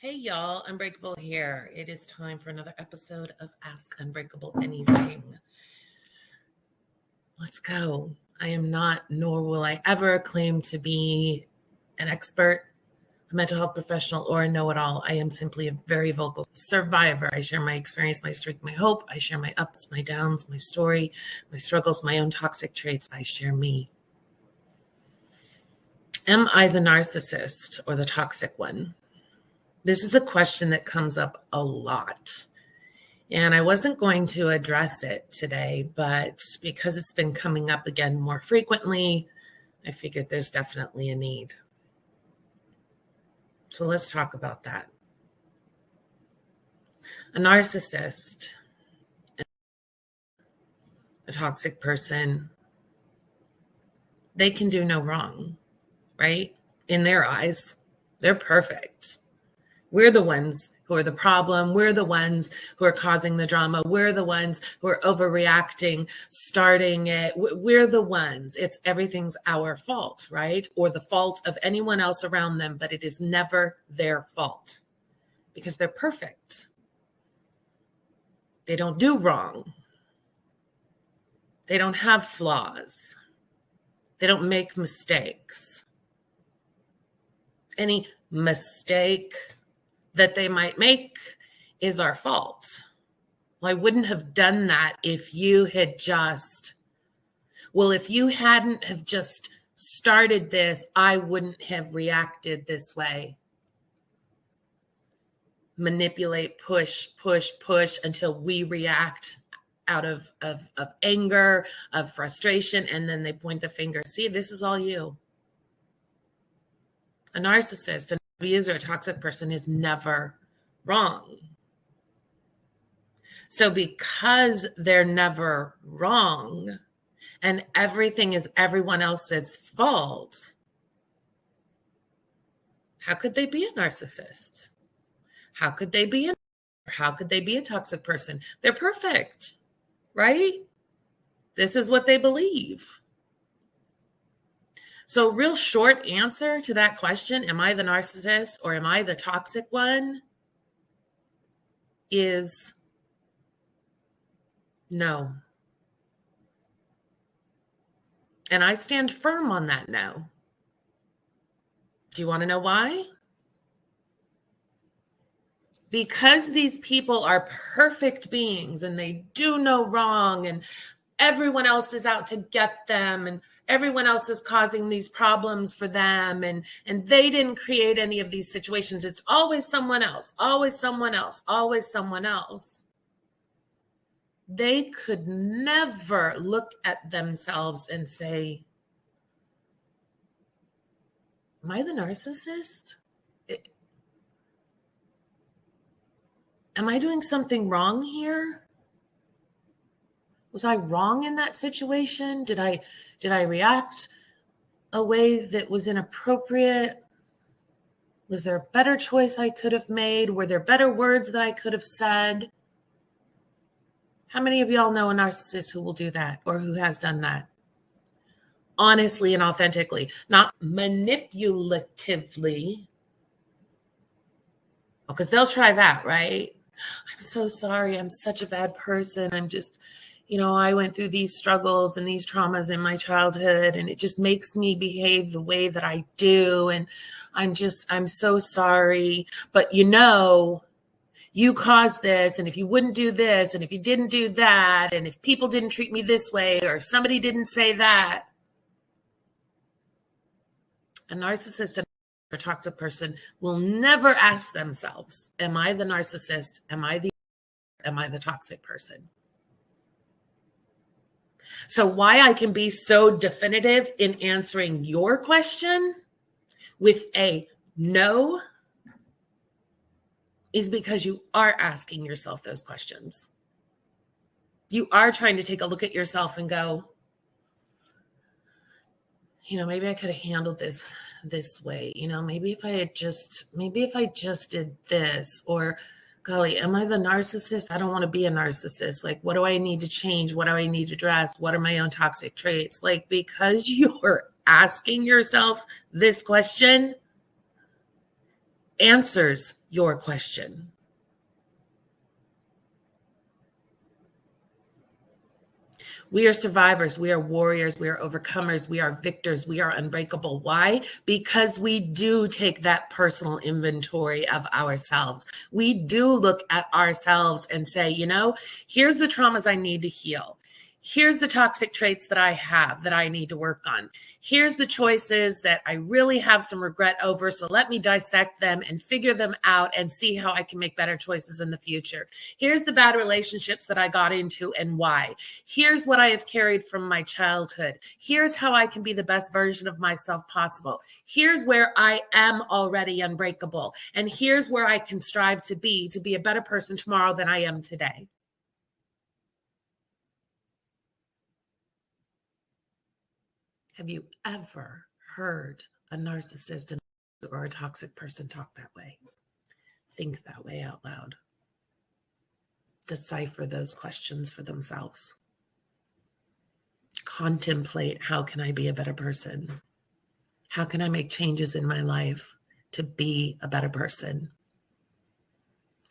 Hey y'all, Unbreakable here. It is time for another episode of Ask Unbreakable Anything. Let's go. I am not, nor will I ever claim to be an expert, a mental health professional, or a know-it-all. I am simply a very vocal survivor. I share my experience, my strength, my hope. I share my ups, my downs, my story, my struggles, my own toxic traits. I share me. Am I the narcissist or the toxic one? This is a question that comes up a lot, and I wasn't going to address it today, but because it's been coming up again more frequently, I figured there's definitely a need. So let's talk about that. A narcissist, a toxic person, they can do no wrong, right? In their eyes, they're perfect. We're the ones who are the problem. We're the ones who are causing the drama. We're the ones who are overreacting, starting it. We're the ones. Everything's our fault, right? Or the fault of anyone else around them, but it is never their fault because they're perfect. They don't do wrong. They don't have flaws. They don't make mistakes. Any mistake that they might make is our fault. Well, I wouldn't have done that if you had if you hadn't have just started this, I wouldn't have reacted this way. Manipulate, push until we react out of anger, of frustration, and then they point the finger. See, this is all you. A narcissist, an abuser, a toxic person is never wrong. So because they're never wrong and everything is everyone else's fault, how could they be a narcissist? How could they be a toxic person? They're perfect, right? This is what they believe. So real short answer to that question, am I the narcissist or am I the toxic one, is no. And I stand firm on that no. Do you want to know why? Because these people are perfect beings and they do no wrong and everyone else is out to get them and everyone else is causing these problems for them and they didn't create any of these situations. It's always someone else, always someone else, always someone else. They could never look at themselves and say, am I the narcissist? Am I doing something wrong here? Was I wrong in that situation? Did I react a way that was inappropriate? Was there a better choice I could have made? Were there better words that I could have said? How many of y'all know a narcissist who will do that or who has done that? Honestly and authentically, not manipulatively. Because they'll try that, right? I'm so sorry. I'm such a bad person. I'm just, I went through these struggles and these traumas in my childhood, and it just makes me behave the way that I do. And I'm so sorry. But you caused this. And if you wouldn't do this, and if you didn't do that, and if people didn't treat me this way, or if somebody didn't say that, a narcissist or toxic person will never ask themselves, am I the narcissist? Am I the toxic person? So why I can be so definitive in answering your question with a no is because you are asking yourself those questions. You are trying to take a look at yourself and go, maybe I could have handled this way. Maybe if I just did this, or golly, am I the narcissist? I don't want to be a narcissist. Like, what do I need to change? What do I need to address? What are my own toxic traits? Like, because you're asking yourself this question, answers your question. We are survivors. We are warriors. We are overcomers. We are victors. We are unbreakable. Why? Because we do take that personal inventory of ourselves. We do look at ourselves and say, you know, here's the traumas I need to heal. Here's the toxic traits that I have that I need to work on. Here's the choices that I really have some regret over. So let me dissect them and figure them out and see how I can make better choices in the future. Here's the bad relationships that I got into and why. Here's what I have carried from my childhood. Here's how I can be the best version of myself possible. Here's where I am already unbreakable. And here's where I can strive to be a better person tomorrow than I am today. Have you ever heard a narcissist or a toxic person talk that way? Think that way out loud. Decipher those questions for themselves. Contemplate, how can I be a better person? How can I make changes in my life to be a better person?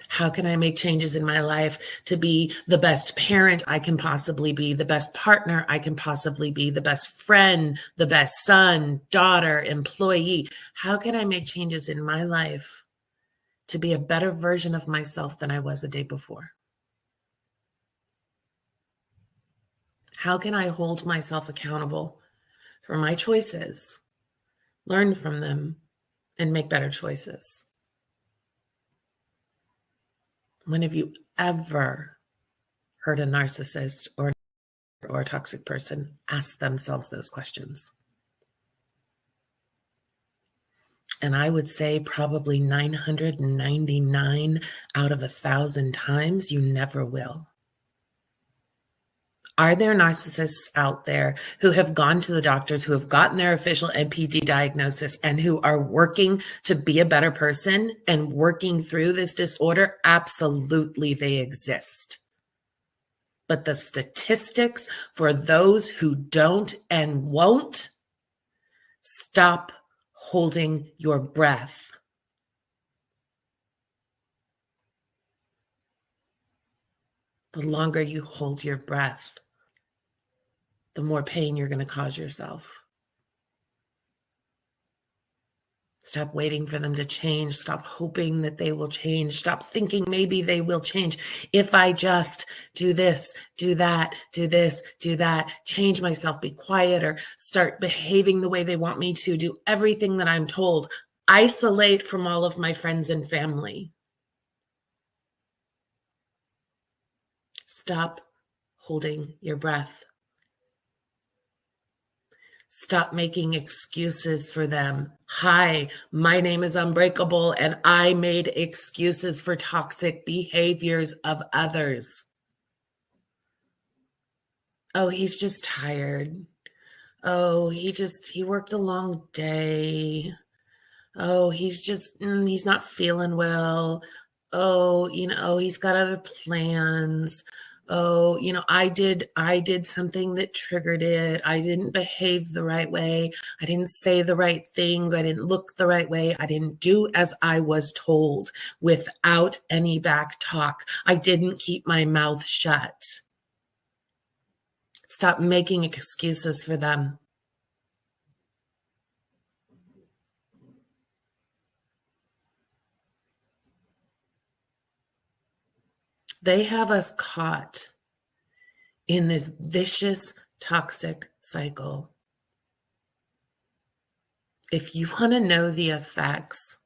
How can I make changes in my life to be the best parent I can possibly be, the best partner I can possibly be, the best friend, the best son, daughter, employee? How can I make changes in my life to be a better version of myself than I was the day before? How can I hold myself accountable for my choices, learn from them, and make better choices? When have you ever heard a narcissist or a toxic person ask themselves those questions? And I would say probably 999 out of 1,000 times, you never will. Are there narcissists out there who have gone to the doctors, who have gotten their official NPD diagnosis, and who are working to be a better person and working through this disorder? Absolutely, they exist. But the statistics for those who don't and won't, stop holding your breath. The longer you hold your breath, the more pain you're going to cause yourself. Stop waiting for them to change. Stop hoping that they will change. Stop thinking maybe they will change. If I just do this, do that, do this, do that, change myself, be quieter, start behaving the way they want me to, do everything that I'm told, isolate from all of my friends and family. Stop holding your breath. Stop making excuses for them. Hi, my name is Unbreakable, and I made excuses for toxic behaviors of others. Oh, he's just tired. Oh, he worked a long day. Oh, he's not feeling well. Oh, he's got other plans. Oh, I did something that triggered it. I didn't behave the right way. I didn't say the right things. I didn't look the right way. I didn't do as I was told without any back talk. I didn't keep my mouth shut. Stop making excuses for them. They have us caught in this vicious, toxic cycle. If you want to know the effects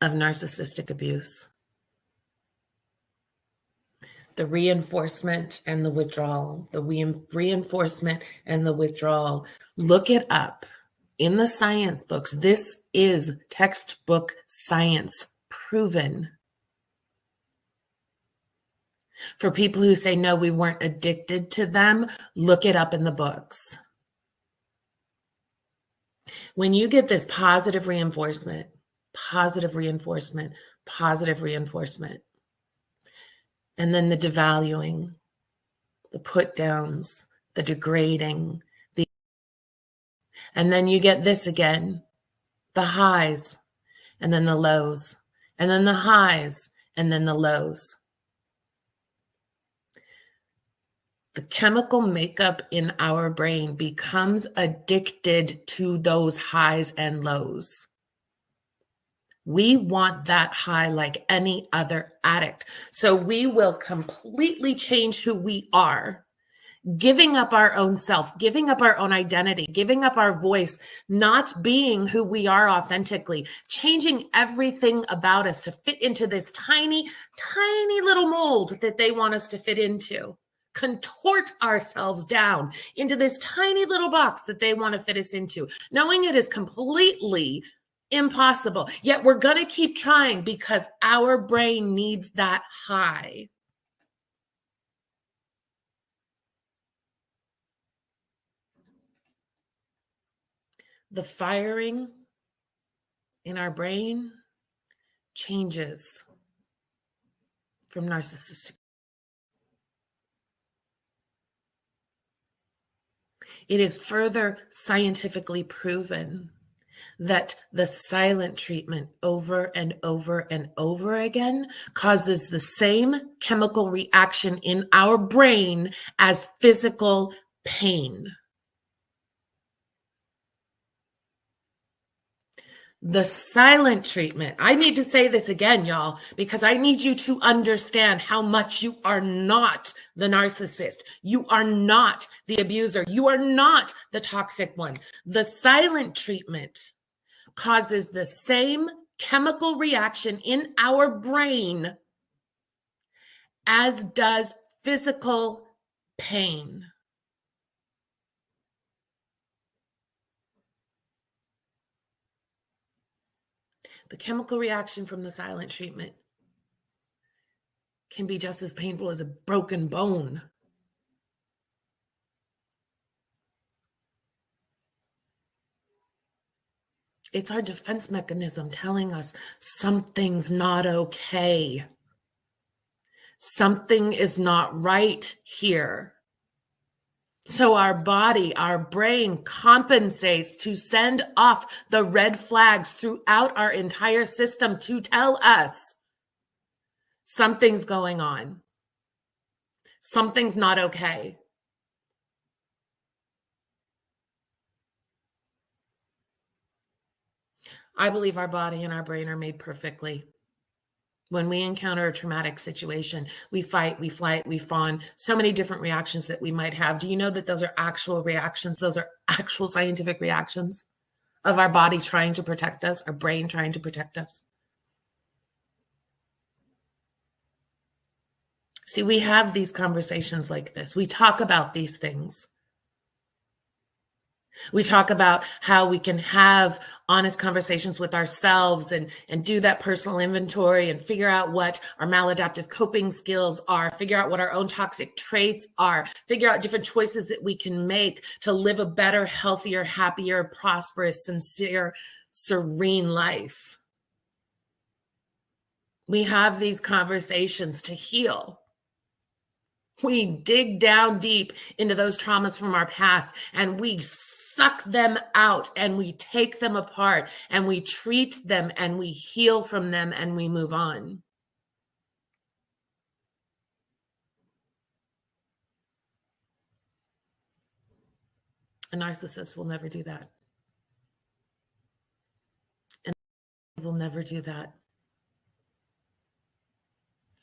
of narcissistic abuse, the reinforcement and the withdrawal, reinforcement and the withdrawal, look it up in the science books. This is textbook science proven. For people who say, no, we weren't addicted to them, look it up in the books. When you get this positive reinforcement, and then the devaluing, the put downs, the degrading, and then you get this again, the highs, and then the lows, and then the highs, and then the lows. The chemical makeup in our brain becomes addicted to those highs and lows. We want that high like any other addict. So we will completely change who we are, giving up our own self, giving up our own identity, giving up our voice, not being who we are authentically, changing everything about us to fit into this tiny, tiny little mold that they want us to fit into. Contort ourselves down into this tiny little box that they want to fit us into, knowing it is completely impossible. Yet we're going to keep trying because our brain needs that high. The firing in our brain changes from narcissistic. It is further scientifically proven that the silent treatment over and over and over again causes the same chemical reaction in our brain as physical pain. The silent treatment, I need to say this again, y'all, because I need you to understand how much you are not the narcissist. You are not the abuser. You are not the toxic one. The silent treatment causes the same chemical reaction in our brain as does physical pain. The chemical reaction from the silent treatment can be just as painful as a broken bone. It's our defense mechanism telling us something's not okay. Something is not right here. So our body, our brain compensates to send off the red flags throughout our entire system to tell us something's going on. Something's not okay. I believe our body and our brain are made perfectly. When we encounter a traumatic situation, we fight, we flight, we fawn, so many different reactions that we might have. Do you know that those are actual reactions? Those are actual scientific reactions of our body trying to protect us, our brain trying to protect us. See, we have these conversations like this. We talk about these things. We talk about how we can have honest conversations with ourselves and do that personal inventory and figure out what our maladaptive coping skills are, figure out what our own toxic traits are, figure out different choices that we can make to live a better, healthier, happier, prosperous, sincere, serene life. We have these conversations to heal. We dig down deep into those traumas from our past and we suck them out and we take them apart and we treat them and we heal from them and we move on. A narcissist will never do that. And will never do that.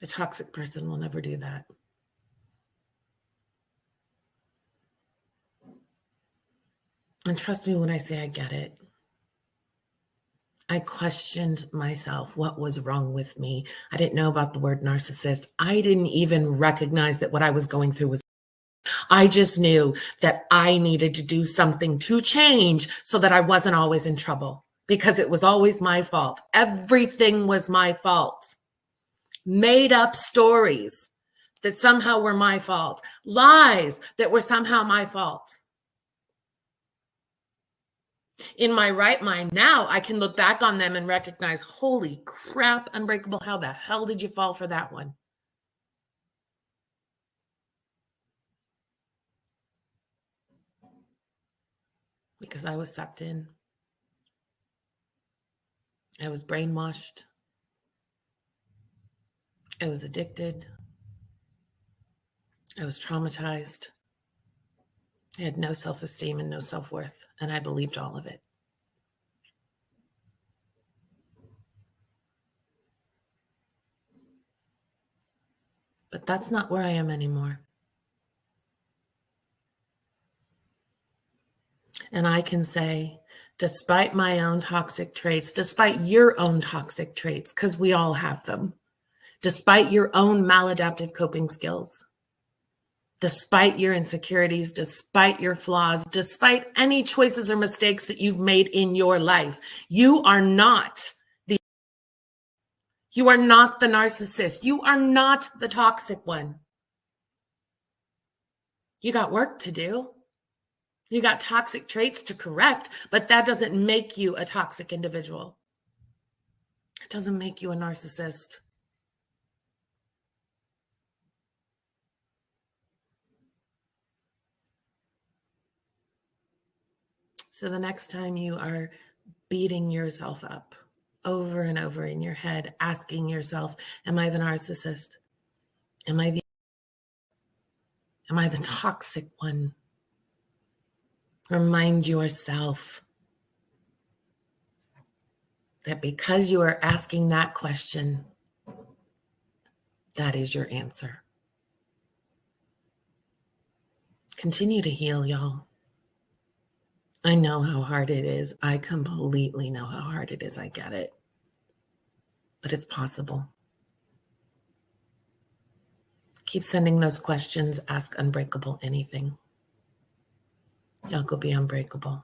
A toxic person will never do that. And trust me when I say I get it. I questioned myself. What was wrong with me? I didn't know about the word narcissist. I didn't even recognize that what I was going through was. I just knew that I needed to do something to change so that I wasn't always in trouble because it was always my fault. Everything was my fault. Made up stories that somehow were my fault. Lies that were somehow my fault. In my right mind now, I can look back on them and recognize, holy crap, Unbreakable, how the hell did you fall for that one? Because I was sucked in. I was brainwashed. I was addicted. I was traumatized. I had no self-esteem and no self-worth, and I believed all of it. But that's not where I am anymore. And I can say, despite my own toxic traits, despite your own toxic traits, because we all have them, despite your own maladaptive coping skills, despite your insecurities, despite your flaws, despite any choices or mistakes that you've made in your life, you are not the narcissist. You are not the toxic one. You got work to do. You got toxic traits to correct, but that doesn't make you a toxic individual. It doesn't make you a narcissist. So the next time you are beating yourself up over and over in your head, asking yourself, am I the narcissist? Am I the toxic one? Remind yourself that because you are asking that question, that is your answer. Continue to heal, y'all. I know how hard it is. I completely know how hard it is. I get it. But it's possible. Keep sending those questions. Ask Unbreakable anything. Y'all go be unbreakable.